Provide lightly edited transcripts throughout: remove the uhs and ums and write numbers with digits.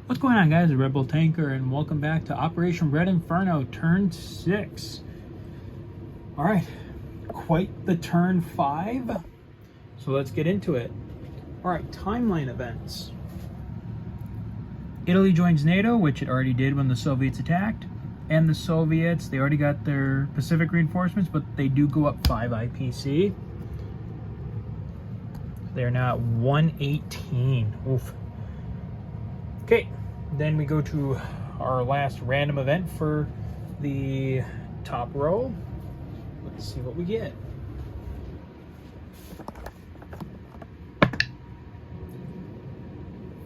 What's going on, guys? Red Bull Tanker, and welcome back to Operation Red Inferno Turn 6. Alright, quite the Turn 5. So let's get into it. Alright, timeline events. Italy joins NATO, which it already did when the Soviets attacked. And the Soviets, they already got their Pacific reinforcements, but they do go up 5 IPC. They're now at 118. Oof. Okay, then we go to our last random event for the top row. Let's see what we get.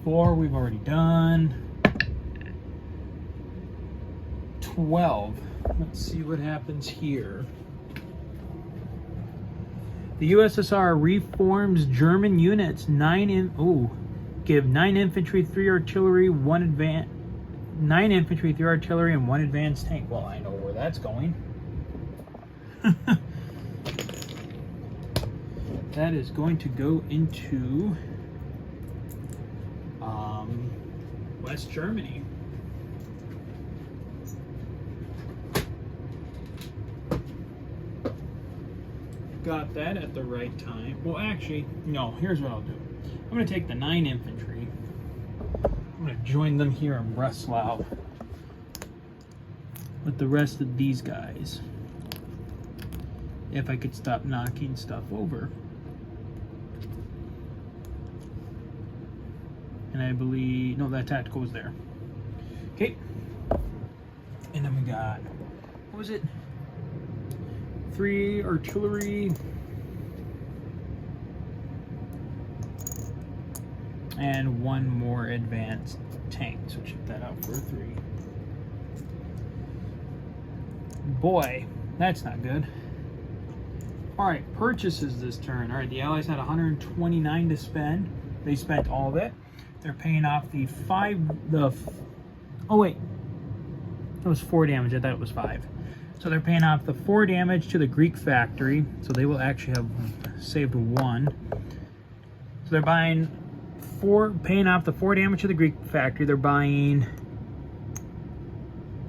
Four we've already done. 12. Let's see what happens here. The USSR reforms German units. Give 9 infantry, 3 artillery, 9 infantry, 3 artillery, and 1 advanced tank. Well, I know where that's going. That is going to go into West Germany. Got that at the right time. Well, actually, no, here's what I'll do. I'm going to take the 9 infantry. I'm going to join them here in Breslau with the rest of these guys. If I could stop knocking stuff over. And I believe, no, that tactical was there. Okay. And then we got, what was it? 3 artillery. And 1 more advanced tank. So check that out for 3. Boy, that's not good. Alright, purchases this turn. Alright, the Allies had 129 to spend. They spent all of it. They're paying off oh wait. It was 4 damage. I thought it was 5. So they're paying off the 4 damage to the Greek factory. So they will actually have saved 1. So they're paying off the 4 damage to the Greek factory. They're buying,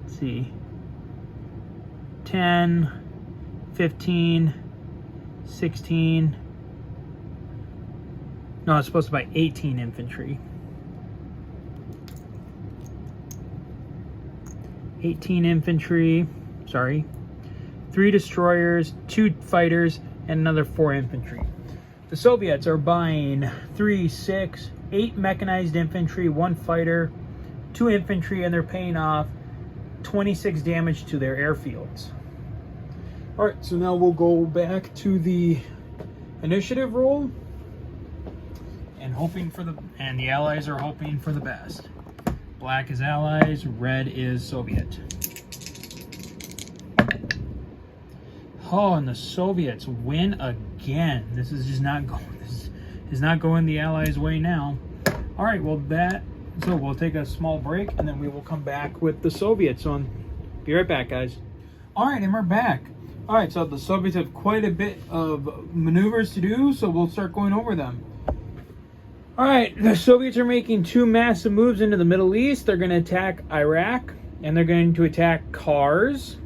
let's see, 10, 15, 16. No, it's supposed to buy 18 infantry. 18 infantry, sorry. 3 destroyers, 2 fighters, and another 4 infantry. The Soviets are buying 3, 6, 8 mechanized infantry, 1 fighter, 2 infantry, and they're paying off 26 damage to their airfields. Alright, so now we'll go back to the initiative roll and the Allies are hoping for the best. Black is Allies, red is Soviet. Oh, and the Soviets win again. This is just not going. This is not going the Allies' way now. All right, well so we'll take a small break and then we will come back with the Soviets. So be right back, guys. All right, and we're back. All right, so the Soviets have quite a bit of maneuvers to do, so we'll start going over them. All right, the Soviets are making 2 massive moves into the Middle East. They're going to attack Iraq and they're going to attack Kars.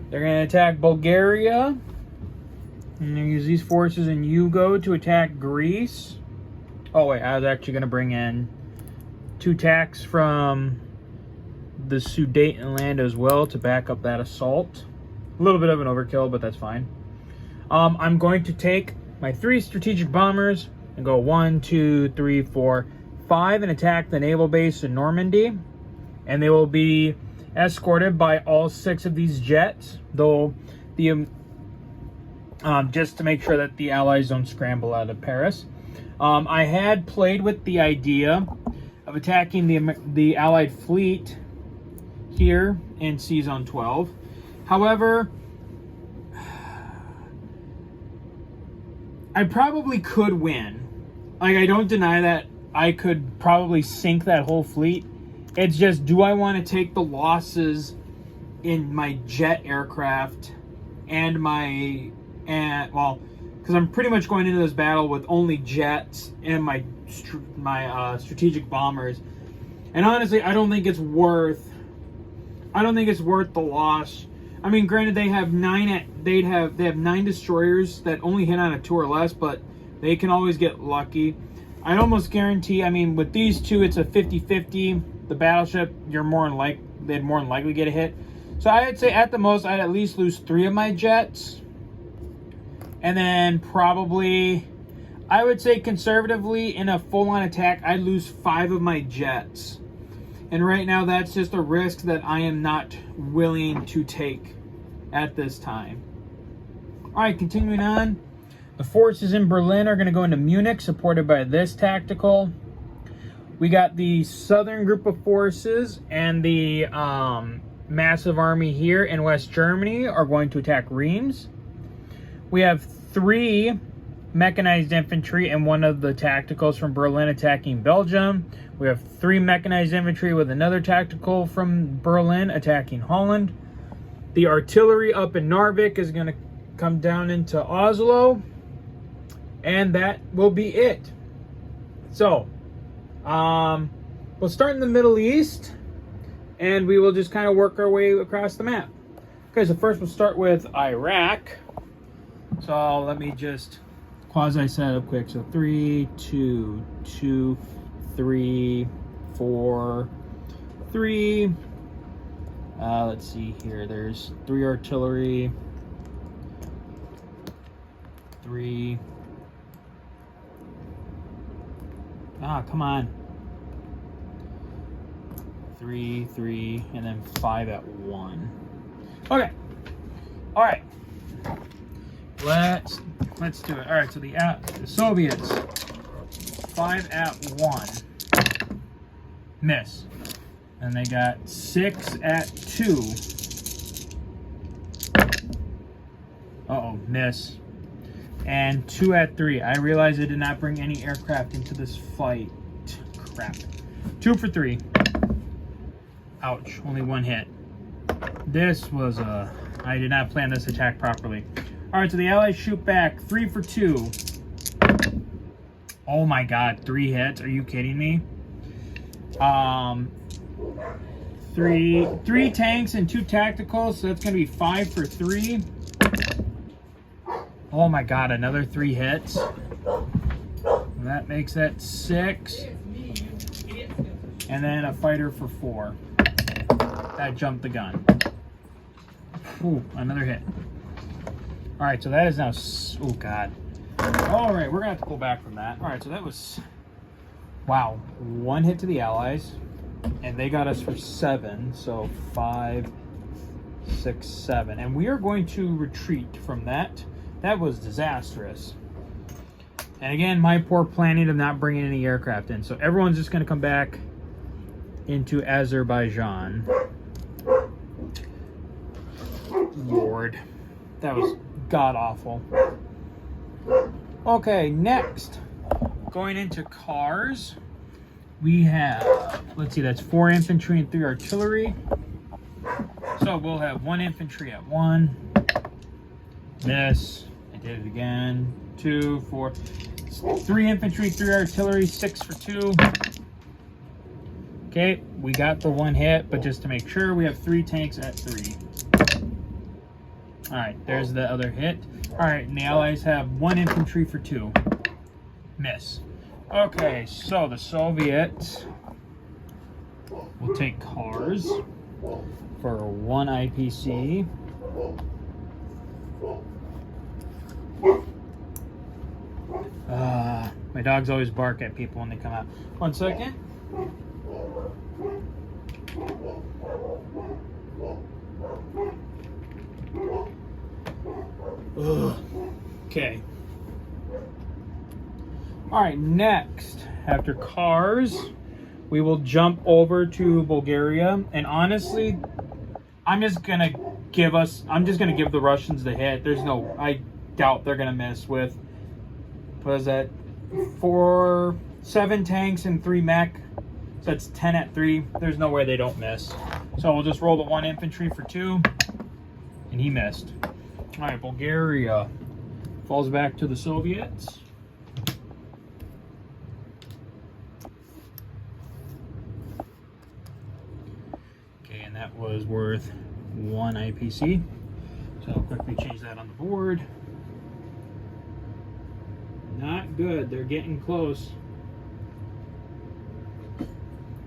They're going to attack Bulgaria. And they use these forces in Yugo to attack Greece. Oh, wait, I was actually going to bring in 2 attacks from the Sudetenland as well to back up that assault. A little bit of an overkill, but that's fine. I'm going to take my 3 strategic bombers and go 1, 2, 3, 4, 5 and attack the naval base in Normandy. And they will be escorted by all 6 of these jets, though just to make sure that the Allies don't scramble out of Paris. I had played with the idea of attacking the Allied fleet here in Sea Zone 12. However, I probably could win. Like, I don't deny that I could probably sink that whole fleet. It's just, do I want to take the losses in my jet aircraft and my, well, because I'm pretty much going into this battle with only jets and my strategic bombers. And honestly, I don't think it's worth the loss. I mean, granted, they have 9 destroyers that only hit on a 2 or less, but they can always get lucky. I'd almost guarantee, I mean, with these two, it's a 50-50. The battleship, they'd more than likely get a hit. So I'd say at the most, I'd at least lose 3 of my jets. And then probably, I would say conservatively, in a full-on attack, I'd lose 5 of my jets. And right now, that's just a risk that I am not willing to take at this time. All right, continuing on. The forces in Berlin are going to go into Munich, supported by this tactical. We got the southern group of forces and the massive army here in West Germany are going to attack Reims. We have 3 mechanized infantry and 1 of the tacticals from Berlin attacking Belgium. We have 3 mechanized infantry with another tactical from Berlin attacking Holland. The artillery up in Narvik is going to come down into Oslo. And that will be it. So, we'll start in the Middle East. And we will just kind of work our way across the map. Okay, so first we'll start with Iraq. So let me just quasi set up quick. So 3, 2, 2, 3, 4, 3. Let's see here. There's 3 artillery. 3. Ah, come on. 3, 3, and then 5 at 1. Okay. All right. Let's do it. All right. So the Soviets, 5 at 1, miss, and they got 6 at 2. Miss, and 2 at 3. I realized I did not bring any aircraft into this fight. Crap. 2 for 3. Ouch. Only 1 hit. This was I did not plan this attack properly. Alright, so the Allies shoot back 3 for 2. Oh my god, 3 hits? Are you kidding me? 3 tanks and 2 tacticals, so that's gonna be 5 for 3. Oh my god, another 3 hits. That makes that 6. And then a fighter for 4. That jumped the gun. Ooh, another hit. Alright, so that is now... Oh, God. Alright, we're going to have to pull back from that. Alright, so that was... Wow. 1 hit to the Allies. And they got us for 7. So 5, 6, 7. And we are going to retreat from that. That was disastrous. And again, my poor planning of not bringing any aircraft in. So everyone's just going to come back into Azerbaijan. Lord. That was god-awful. Okay, next. Going into cars. We have, let's see, that's 4 infantry and 3 artillery. So we'll have 1 infantry at 1. Miss. I did it again. 2, 4. 3 infantry, 3 artillery, 6 for 2. Okay, we got the 1 hit, but just to make sure, we have 3 tanks at 3. Alright, there's the other hit. Alright, and the Allies have 1 infantry for 2. Miss. Okay, so the Soviets will take cars for 1 IPC. My dogs always bark at people when they come out. 1 second. Okay. Alright, next, after cars, we will jump over to Bulgaria. And honestly, I'm just gonna give the Russians the hit. I doubt they're gonna miss with, what is that, 7 tanks and 3 mech. So that's 10 at 3. There's no way they don't miss. So we'll just roll the 1 infantry for 2. And he missed. Alright, Bulgaria. falls back to the Soviets. Okay, and that was worth 1 IPC. So I'll quickly change that on the board. Not good. They're getting close.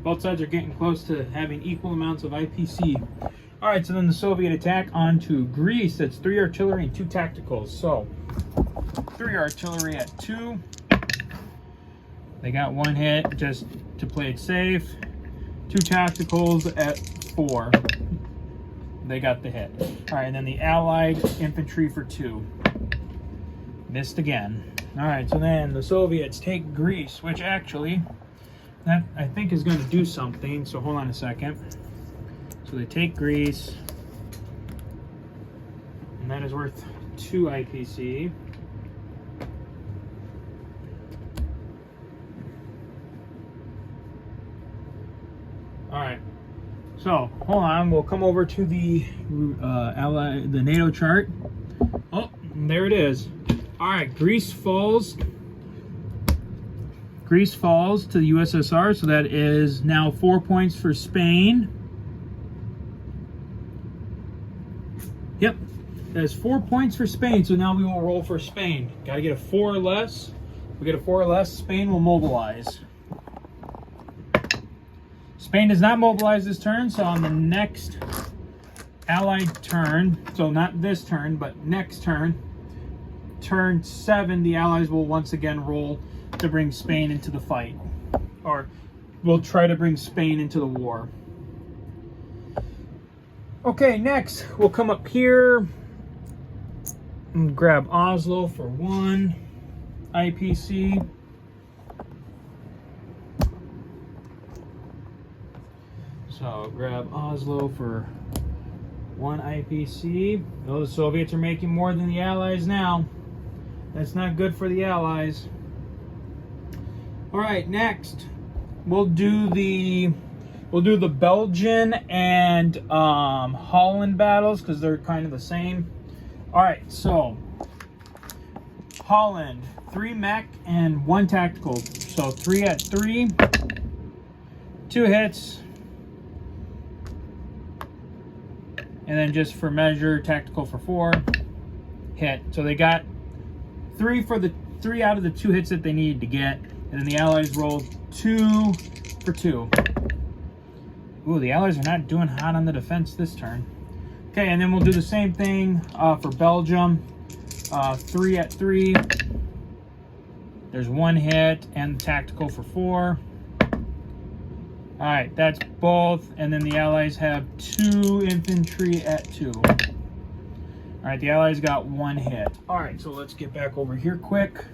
Both sides are getting close to having equal amounts of IPC. All right, so then the Soviet attack onto Greece. That's 3 artillery and 2 tacticals. So 3 artillery at 2. They got 1 hit just to play it safe. 2 tacticals at 4. They got the hit. All right, and then the Allied infantry for 2. Missed again. All right, so then the Soviets take Greece, which actually, that I think is going to do something. So hold on a second. So they take Greece, and that is worth 2 IPC. All right. So hold on. We'll come over to the the NATO chart. Oh, there it is. All right, Greece falls. Greece falls to the USSR, so that is now 4 points for Spain. Yep, that is 4 points for Spain, so now we will roll for Spain. Got to get a 4 or less. If we get a 4 or less, Spain will mobilize. Spain does not mobilize this turn, so on the next Allied turn, so not this turn, but next turn, turn 7, the Allies will once again roll to bring Spain into the fight, or we'll try to bring Spain into the war. Okay, next we'll come up here and grab Oslo for 1 IPC. So grab Oslo for 1 IPC. Oh, the Soviets are making more than the Allies now. That's not good for the Allies. All right, next we'll do the Belgian and Holland battles because they're kind of the same. All right, so Holland, 3 mech and 1 tactical. So 3 at 3, 2 hits, and then just for measure, tactical for 4, hit. So they got 3 for the 3 out of the 2 hits that they needed to get, and then the Allies rolled 2 for 2. Ooh, the Allies are not doing hot on the defense this turn. Okay, and then we'll do the same thing for Belgium. 3 at 3. There's 1 hit and tactical for 4. All right, that's both, and then the Allies have 2 infantry at 2. All right, the Allies got 1 hit. All right, so let's get back over here quick.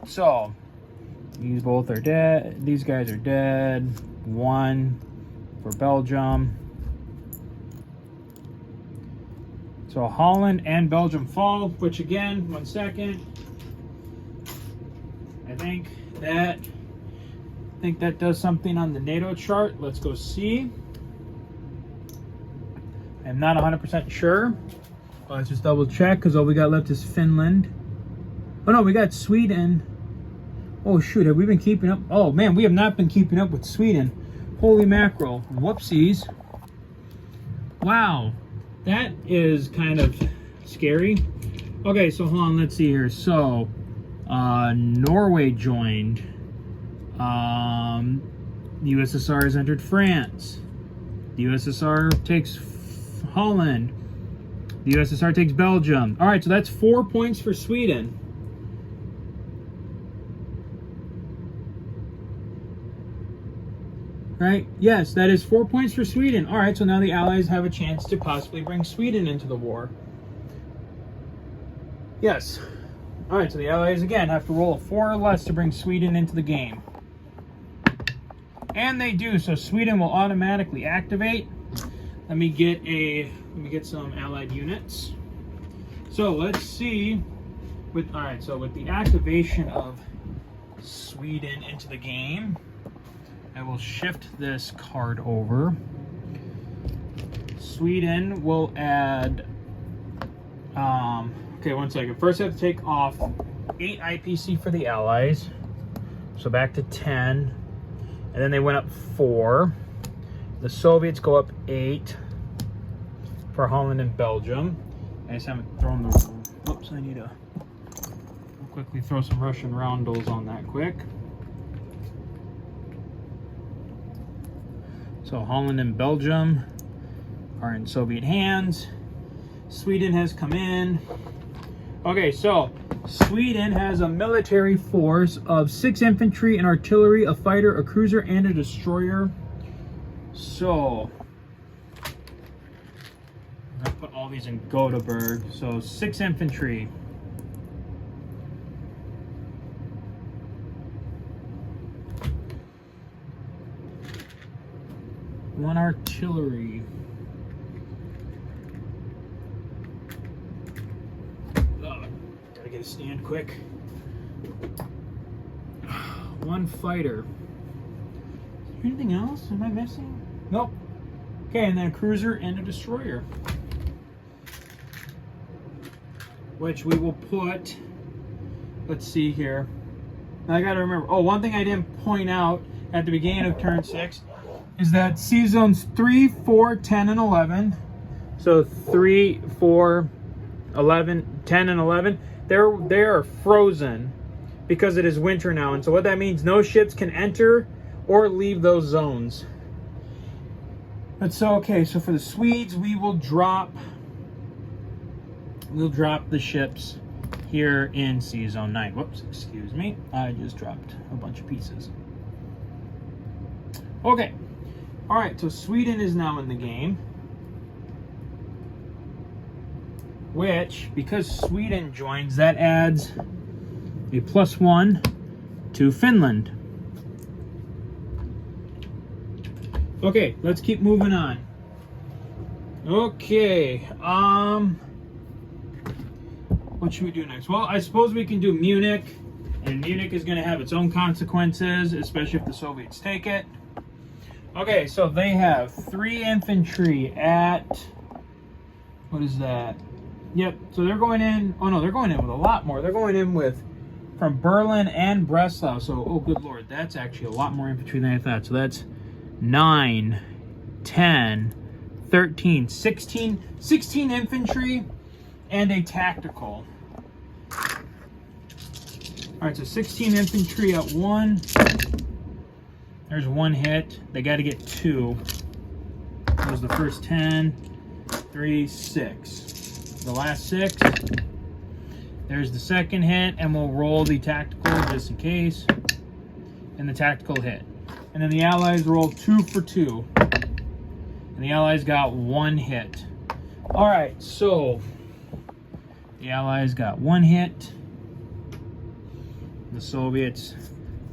So these both are dead. These guys are dead. 1 for Belgium. So Holland and Belgium fall, which again, 1 second. I think that does something on the NATO chart. Let's go see. I'm not 100% sure. Let's just double check because all we got left is Finland. Oh no, we got Sweden. Oh shoot, have we been keeping up? Oh man, we have not been keeping up with Sweden. Holy mackerel. Whoopsies. Wow, that is kind of scary. Okay, so hold on, let's see here. So, Norway joined. The USSR has entered France. The USSR takes Holland. The USSR takes Belgium. All right, so that's 4 points for Sweden. Right? Yes, that is 4 points for Sweden. All right, so now the Allies have a chance to possibly bring Sweden into the war. Yes. All right, so the Allies again have to roll a 4 or less to bring Sweden into the game. And they do, so Sweden will automatically activate. Let me get some Allied units. So let's see. With the activation of Sweden into the game, I will shift this card over. Sweden will add Okay, 1 second. First I have to take off 8 IPC for the Allies. So back to 10. And then they went up 4. The Soviets go up 8 for Holland and Belgium. I just haven't thrown the... Whoops, I need to quickly throw some Russian roundels on that quick. So Holland and Belgium are in Soviet hands. Sweden has come in. Okay, so Sweden has a military force of 6 infantry and artillery, a fighter, a cruiser, and a destroyer. So I'm gonna put all these in Gothenburg. So 6 infantry. 1 artillery. Gotta get a stand quick. 1 fighter. Anything else? Am I missing? Nope. Okay, and then a cruiser and a destroyer. Which we will put, let's see here. Now I gotta remember, oh, one thing I didn't point out at the beginning of turn 6 is that sea zones 3, 4, 10, and 11. So 3, 4, 11, 10, and 11, they are frozen because it is winter now. And so what that means, no ships can enter or leave those zones. But so, okay, so for the Swedes, we'll drop the ships here in Sea Zone 9. Whoops, excuse me. I just dropped a bunch of pieces. Okay. All right, so Sweden is now in the game. Which, because Sweden joins, that adds a +1 to Finland. Okay, let's keep moving on. Okay, what should we do next? Well, I suppose we can do Munich, and Munich is going to have its own consequences, especially if the Soviets take it. Okay, so they have 3 infantry at, what is that? Yep, so they're going in, oh no, they're going in with a lot more. They're going in with, from Berlin and Breslau, so, oh good lord, that's actually a lot more infantry than I thought. So that's 9, 10, 13, 16 infantry and a tactical. Alright, so 16 infantry at 1. There's 1 hit. They got to get 2. That was the first 10, 3, 6. The last 6. There's the second hit, and we'll roll the tactical just in case. And the tactical hit. And then the Allies roll 2 for 2. And the Allies got 1 hit. Alright, so the Allies got 1 hit. The Soviets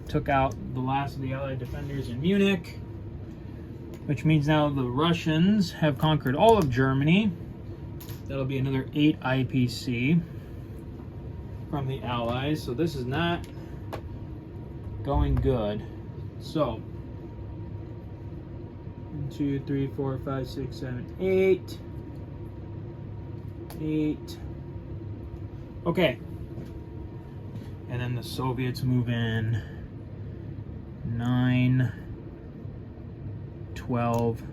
took out the last of the Allied defenders in Munich, which means now the Russians have conquered all of Germany. That'll be another 8 IPC from the Allies. So this is not going good. So 1, 2, 3, 4, 5, 6, 7, 8. 8. Okay. And then the Soviets move in 9, 12,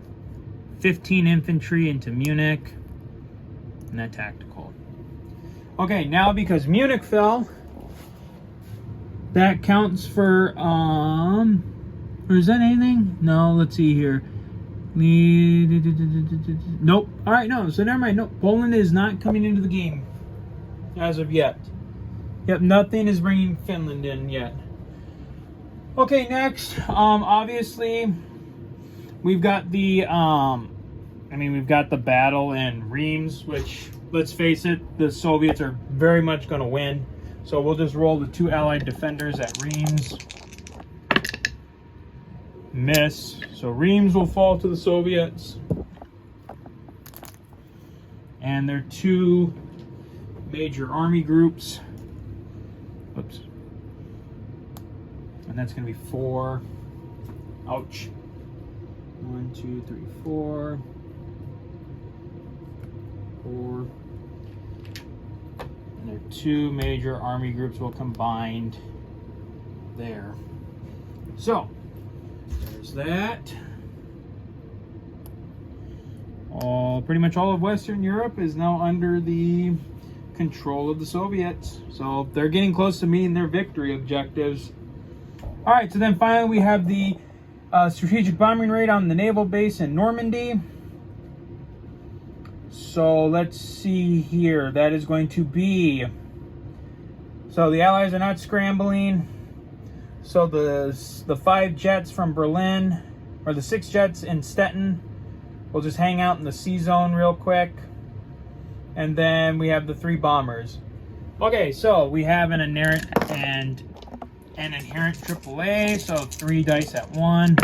15 infantry into Munich, and that tactical. Okay, now because Munich fell, that counts for, or is that anything? No, let's see here. Nope. All right, no, so never mind. No, Poland is not coming into the game as of yet. Yep, nothing is bringing Finland in yet. Okay, next, obviously, we've got the, we've got the battle in Reims, which, let's face it, the Soviets are very much going to win. So we'll just roll the 2 Allied defenders at Reims. Miss. So Reims will fall to the Soviets. And their 2 major army groups. Oops. And that's going to be 4. Ouch. 1, 2, 3, 4. 4. The two major army groups will combine there. So, there's that. Pretty much all of Western Europe is now under the control of the Soviets. So they're getting close to meeting their victory objectives. All right, so then finally we have the strategic bombing raid on the naval base in Normandy. So let's see here. That is going to be... So the Allies are not scrambling. So the 5 jets from Berlin, or the 6 jets in Stettin, will just hang out in the sea zone real quick. And then we have the 3 bombers. Okay, so we have an inherent and an inherent AAA, so 3 dice at 1.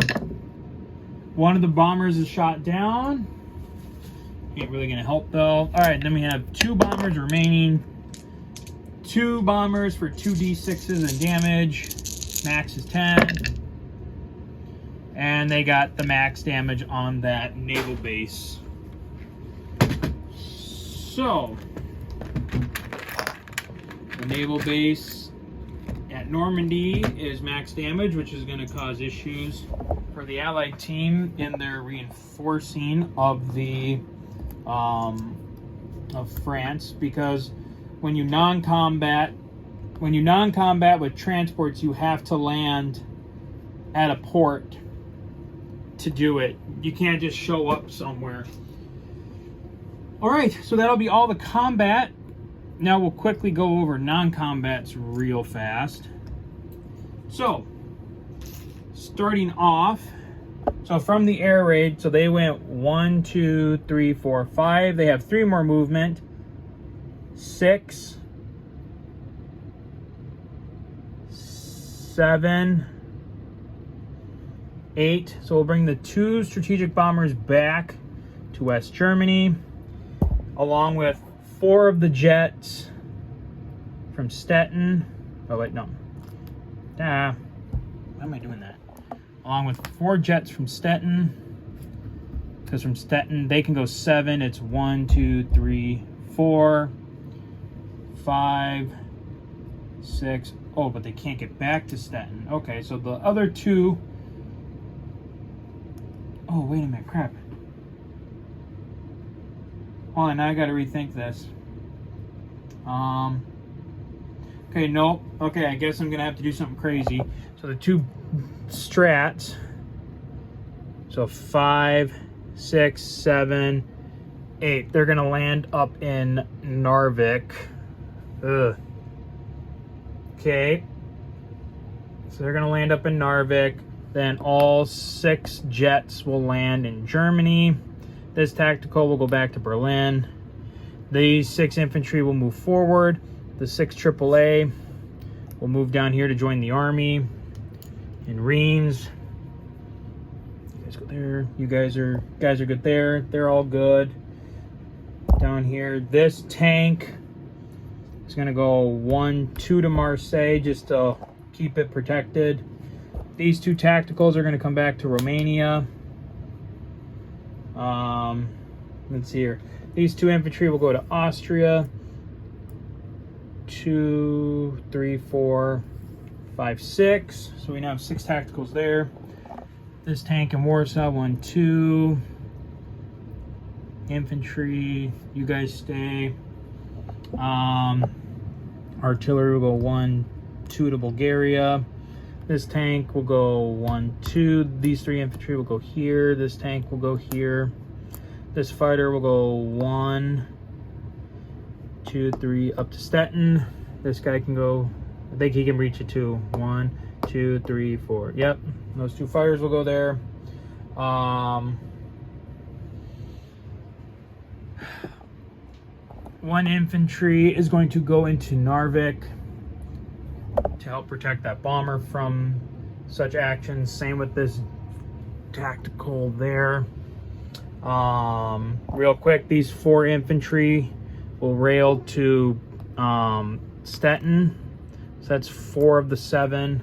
One of the bombers is shot down. Ain't really gonna help though. All right, then we have 2 bombers remaining. 2 bombers for 2d6s in damage. Max is 10. And they got the max damage on that naval base. So, the naval base at Normandy is max damage, which is going to cause issues for the Allied team in their reinforcing of the of France, because when you non-combat with transports, you have to land at a port to do it. You can't just show up somewhere. All right, so that'll be all the combat. Now we'll quickly go over non-combats real fast. So, starting off, so from the air raid, so they went 1, 2, 3, 4, 5. They have 3 more movement. 6, 7, 8. So we'll bring the 2 strategic bombers back to West Germany, along with 4 of the jets from Stettin. Oh wait, no. Why am I doing that? Along with 4 jets from Stettin, because from Stettin they can go 7. It's 1, 2, 3, 4, 5, 6. Oh, but they can't get back to Stettin. Okay, so the other 2. Oh, wait a minute, crap. Hold on, now I gotta rethink this. Okay, nope. Okay, I guess I'm gonna have to do something crazy. So the 2 strats. So 5, 6, 7, 8. They're gonna land up in Narvik. Ugh. Okay. So they're gonna land up in Narvik. Then all 6 jets will land in Germany. This tactical will go back to Berlin. These 6 infantry will move forward. The 6 AAA will move down here to join the army in Reims. You guys go there. You guys are good there. They're all good. Down here, this tank is gonna go 1, 2 to Marseille just to keep it protected. These 2 tacticals are gonna come back to Romania. Let's see here. These 2 infantry will go to Austria. 2, 3, 4, 5, 6. So we now have 6 tacticals there. This tank in Warsaw, 1, 2. Infantry, you guys stay. Artillery will go 1, 2 to Bulgaria. This tank will go 1, 2. These 3 infantry will go here. This tank will go here. This fighter will go 1, 2, 3 up to Stettin. This guy can go, I think he can reach it too. 1, 2, 3, 4. Yep, those 2 fighters will go there. One infantry is going to go into Narvik to help protect that bomber from such actions. Same with this tactical there. Real quick, these 4 infantry will rail to Stettin. So that's 4 of the 7.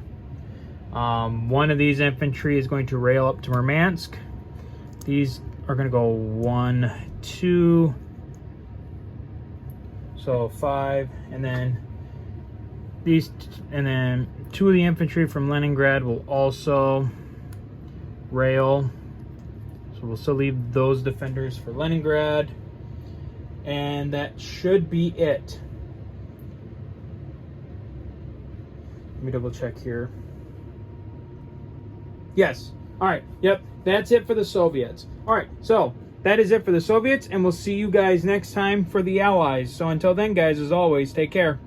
One of these infantry is going to rail up to Murmansk. These are going to go 1, 2. So 5, and then these, and then 2 of the infantry from Leningrad will also rail. So we'll still leave those defenders for Leningrad. And that should be it. Let me double check here. Yes. All right. Yep. That's it for the Soviets. All right. So that is it for the Soviets, and we'll see you guys next time for the Allies. So until then, guys, as always, take care.